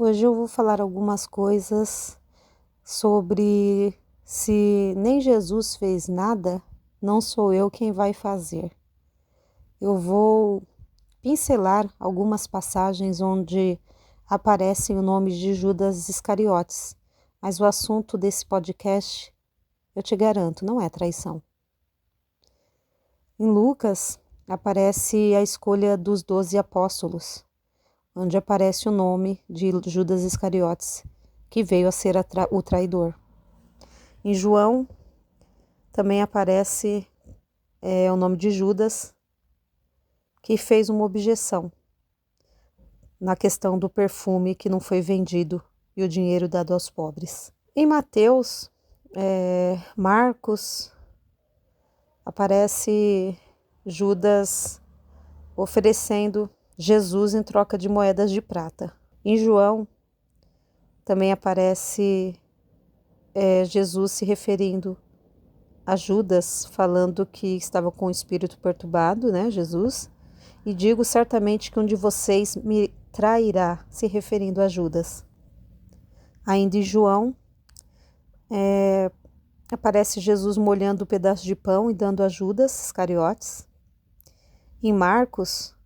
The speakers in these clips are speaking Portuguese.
Hoje eu vou falar algumas coisas sobre se nem Jesus fez nada, não sou eu quem vai fazer. Eu vou pincelar algumas passagens onde aparecem o nome de Judas Iscariotes, mas o assunto desse podcast, eu te garanto, não é traição. Em Lucas aparece a escolha dos 12 apóstolos, onde aparece o nome de Judas Iscariotes, que veio a ser o traidor. Em João também aparece o nome de Judas, que fez uma objeção na questão do perfume que não foi vendido e o dinheiro dado aos pobres. Em Mateus, Marcos, aparece Judas oferecendo Jesus em troca de moedas de prata. Em João, também aparece Jesus se referindo a Judas, falando que estava com o espírito perturbado, né, Jesus, e digo certamente que um de vocês me trairá, se referindo a Judas. Ainda em João, aparece Jesus molhando o pedaço de pão e dando a Judas Iscariotes. Em Marcos,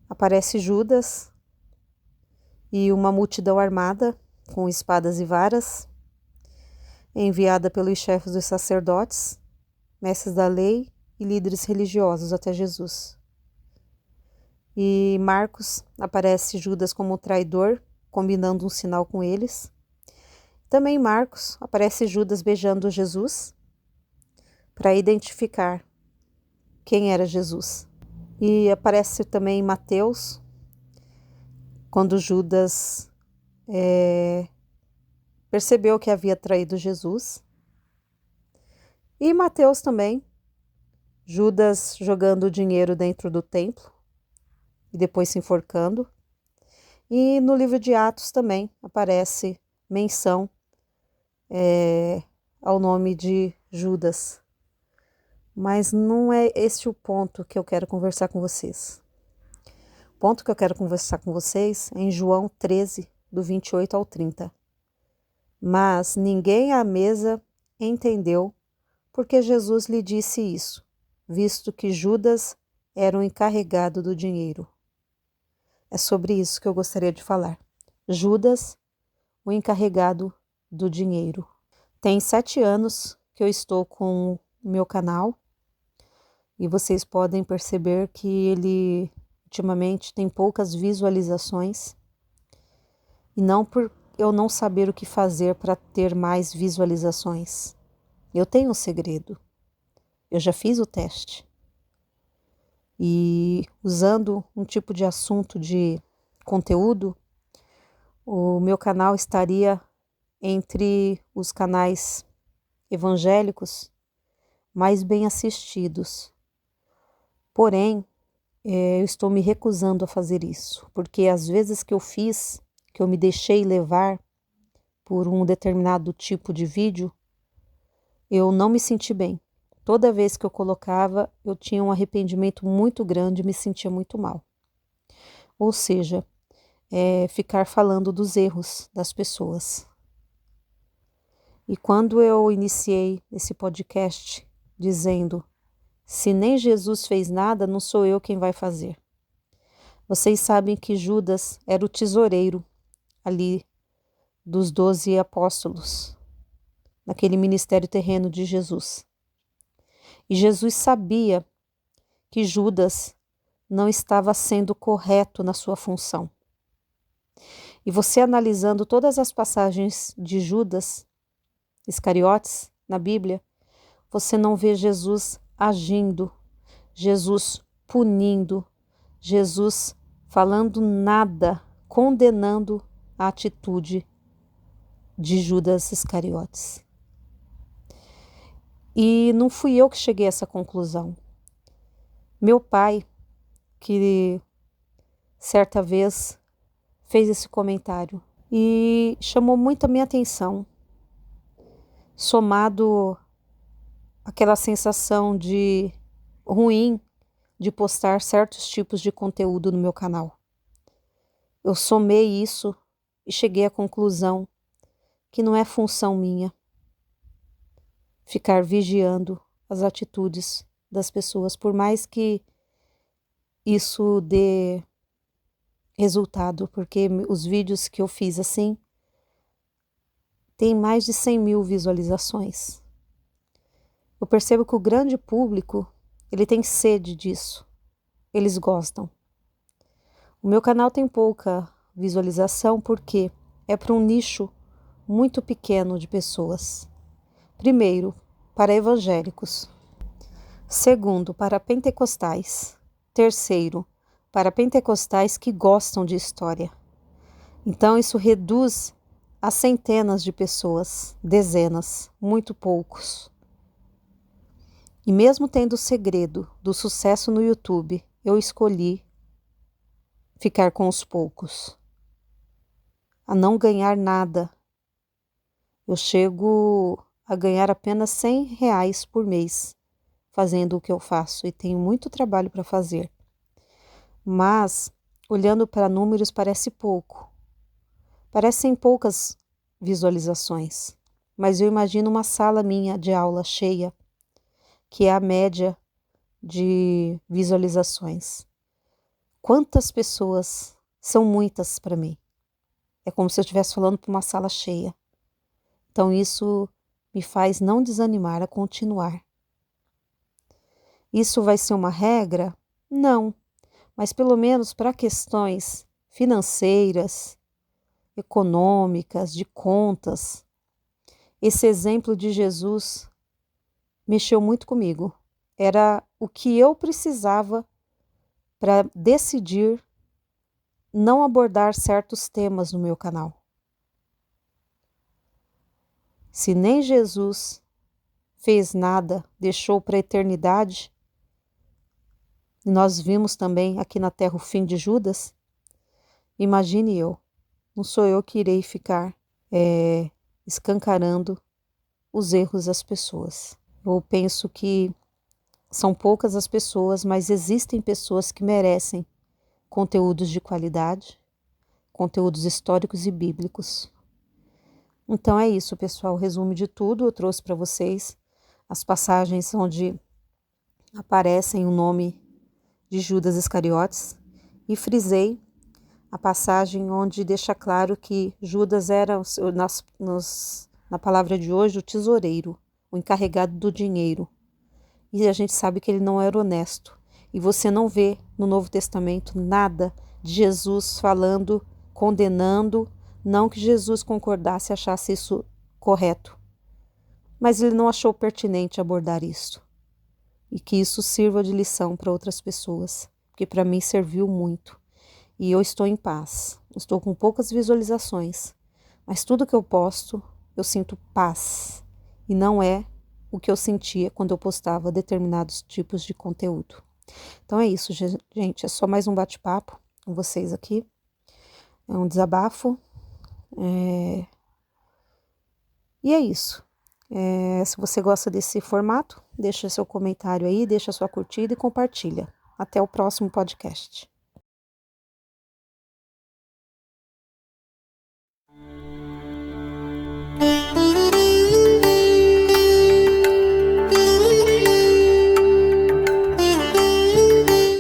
aparece Judas e uma multidão armada com espadas e varas, enviada pelos chefes dos sacerdotes, mestres da lei e líderes religiosos até Jesus. E Marcos aparece Judas como traidor, combinando um sinal com eles. Também em Marcos aparece Judas beijando Jesus para identificar quem era Jesus. E aparece também em Mateus, quando Judas percebeu que havia traído Jesus. E Mateus também, Judas jogando o dinheiro dentro do templo e depois se enforcando. E no livro de Atos também aparece menção ao nome de Judas. Mas não é este o ponto que eu quero conversar com vocês. O ponto que eu quero conversar com vocês é em João 13, do 28 ao 30. Mas ninguém à mesa entendeu porque Jesus lhe disse isso, visto que Judas era o encarregado do dinheiro. É sobre isso que eu gostaria de falar. Judas, o encarregado do dinheiro. Tem 7 anos que eu estou com o meu canal e vocês podem perceber que ele ultimamente tem poucas visualizações e não por eu não saber o que fazer para ter mais visualizações. Eu tenho um segredo. Eu já fiz o teste. E usando um tipo de assunto de conteúdo, o meu canal estaria entre os canais evangélicos mais bem assistidos. Porém, eu estou me recusando a fazer isso, porque às vezes que eu me deixei levar por um determinado tipo de vídeo, eu não me senti bem. Toda vez que eu colocava, eu tinha um arrependimento muito grande e me sentia muito mal. Ou seja, ficar falando dos erros das pessoas. E quando eu iniciei esse podcast dizendo, se nem Jesus fez nada, não sou eu quem vai fazer. Vocês sabem que Judas era o tesoureiro ali dos 12 apóstolos, naquele ministério terreno de Jesus. E Jesus sabia que Judas não estava sendo correto na sua função. E você analisando todas as passagens de Judas Iscariotes na Bíblia, você não vê Jesus agindo, Jesus punindo, Jesus falando nada, condenando a atitude de Judas Iscariotes. E não fui eu que cheguei a essa conclusão. Meu pai, que certa vez fez esse comentário e chamou muito a minha atenção, somado àquela sensação de ruim de postar certos tipos de conteúdo no meu canal. Eu somei isso e cheguei à conclusão que não é função minha ficar vigiando as atitudes das pessoas, por mais que isso dê resultado, porque os vídeos que eu fiz assim tem mais de 100 mil visualizações. Eu percebo que o grande público, ele tem sede disso. Eles gostam. O meu canal tem pouca visualização porque é para um nicho muito pequeno de pessoas. Primeiro, para evangélicos. Segundo, para pentecostais. Terceiro, para pentecostais que gostam de história. Então isso reduz a centenas de pessoas, dezenas, muito poucos. E mesmo tendo o segredo do sucesso no YouTube, eu escolhi ficar com os poucos, a não ganhar nada. Eu chego a ganhar apenas R$100 por mês fazendo o que eu faço e tenho muito trabalho para fazer. Mas, olhando para números, parece pouco. Parecem poucas visualizações, mas eu imagino uma sala minha de aula cheia, que é a média de visualizações. Quantas pessoas? São muitas para mim. É como se eu estivesse falando para uma sala cheia. Então isso me faz não desanimar a continuar. Isso vai ser uma regra? Não, mas pelo menos para questões financeiras, econômicas, de contas, esse exemplo de Jesus mexeu muito comigo. Era o que eu precisava para decidir não abordar certos temas no meu canal. Se nem Jesus fez nada, deixou para a eternidade, e nós vimos também aqui na Terra o fim de Judas, imagine eu, não sou eu que irei ficar escancarando os erros das pessoas. Eu penso que são poucas as pessoas, mas existem pessoas que merecem conteúdos de qualidade, conteúdos históricos e bíblicos. Então é isso, pessoal, o resumo de tudo eu trouxe para vocês as passagens onde aparecem o nome de Judas Iscariotes e frisei a passagem onde deixa claro que Judas era, na palavra de hoje, o tesoureiro, o encarregado do dinheiro. E a gente sabe que ele não era honesto. E você não vê no Novo Testamento nada de Jesus falando, condenando, não que Jesus concordasse e achasse isso correto. Mas ele não achou pertinente abordar isso. E que isso sirva de lição para outras pessoas, porque para mim serviu muito. E eu estou em paz. Estou com poucas visualizações, mas tudo que eu posto, eu sinto paz. E não é o que eu sentia quando eu postava determinados tipos de conteúdo. Então é isso, gente. É só mais um bate-papo com vocês aqui. É um desabafo. E é isso. Se você gosta desse formato, deixa seu comentário aí, deixa sua curtida e compartilha. Até o próximo podcast.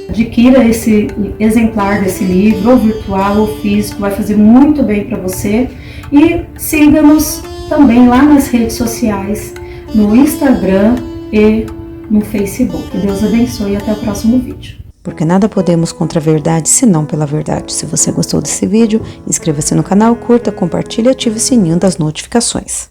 Adquira esse exemplar desse livro, ou virtual ou físico, vai fazer muito bem para você. E siga-nos também lá nas redes sociais, no Instagram e no Facebook. Deus abençoe e até o próximo vídeo. Porque nada podemos contra a verdade, senão pela verdade. Se você gostou desse vídeo, inscreva-se no canal, curta, compartilhe e ative o sininho das notificações.